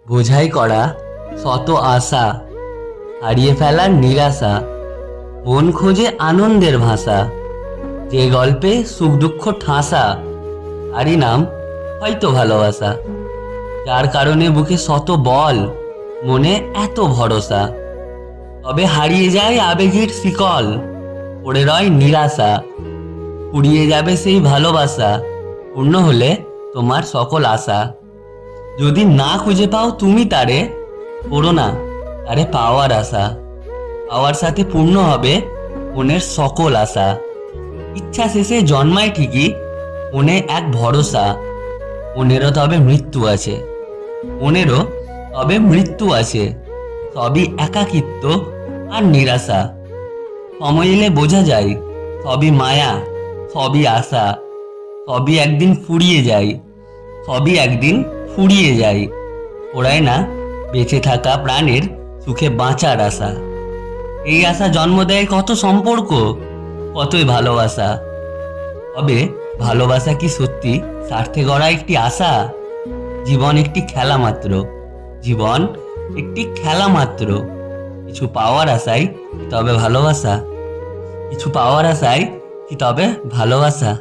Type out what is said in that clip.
বোঝাই করা শত আশা, হারিয়ে ফেলার নিরাশা, মন খোঁজে আনন্দের ভাষা, যে গল্পে সুখ দুঃখ ঠাসা, তারই নাম হয়তো ভালোবাসা। যার কারণে বুকে শত বল, মনে এত ভরসা, তবে হারিয়ে যায় আবেগের শিকল, পড়ে রয় নিরাশা, ফুরিয়ে যাবে সেই ভালোবাসা, পূর্ণ হলে তোমার সকল আশা। যদি না খুঁজে পাও তুমি তারে, করো না তারে পাওয়ার আশা, পাওয়ার সাথে পূর্ণ হবে মনের সকল আশা। ইচ্ছা শেষে জন্মায় ঠিকই মনে এক ভরসা, মনেরও তবে মৃত্যু আছে, মনেরও তবে মৃত্যু আছে, সবই একাকিত্ব আর নিরাশা। সময় এলে বোঝা যায় সবই মায়া, সবই আশা, সবই একদিন ফুরিয়ে যায়, সবই একদিন ফুরিয়ে যায়। ওরাই না বেঁচে থাকা প্রাণের সুখে বাঁচার আশা। এই আশা জন্ম দেয় কত সম্পর্ক, কতই ভালোবাসা। তবে ভালোবাসা কি সত্যি স্বার্থে গড়া একটি আশা? জীবন একটি খেলা মাত্র, জীবন একটি খেলা মাত্র। কিছু পাওয়ার আশায় কি তবে ভালোবাসা? কিছু পাওয়ার আশায় কি তবে ভালোবাসা?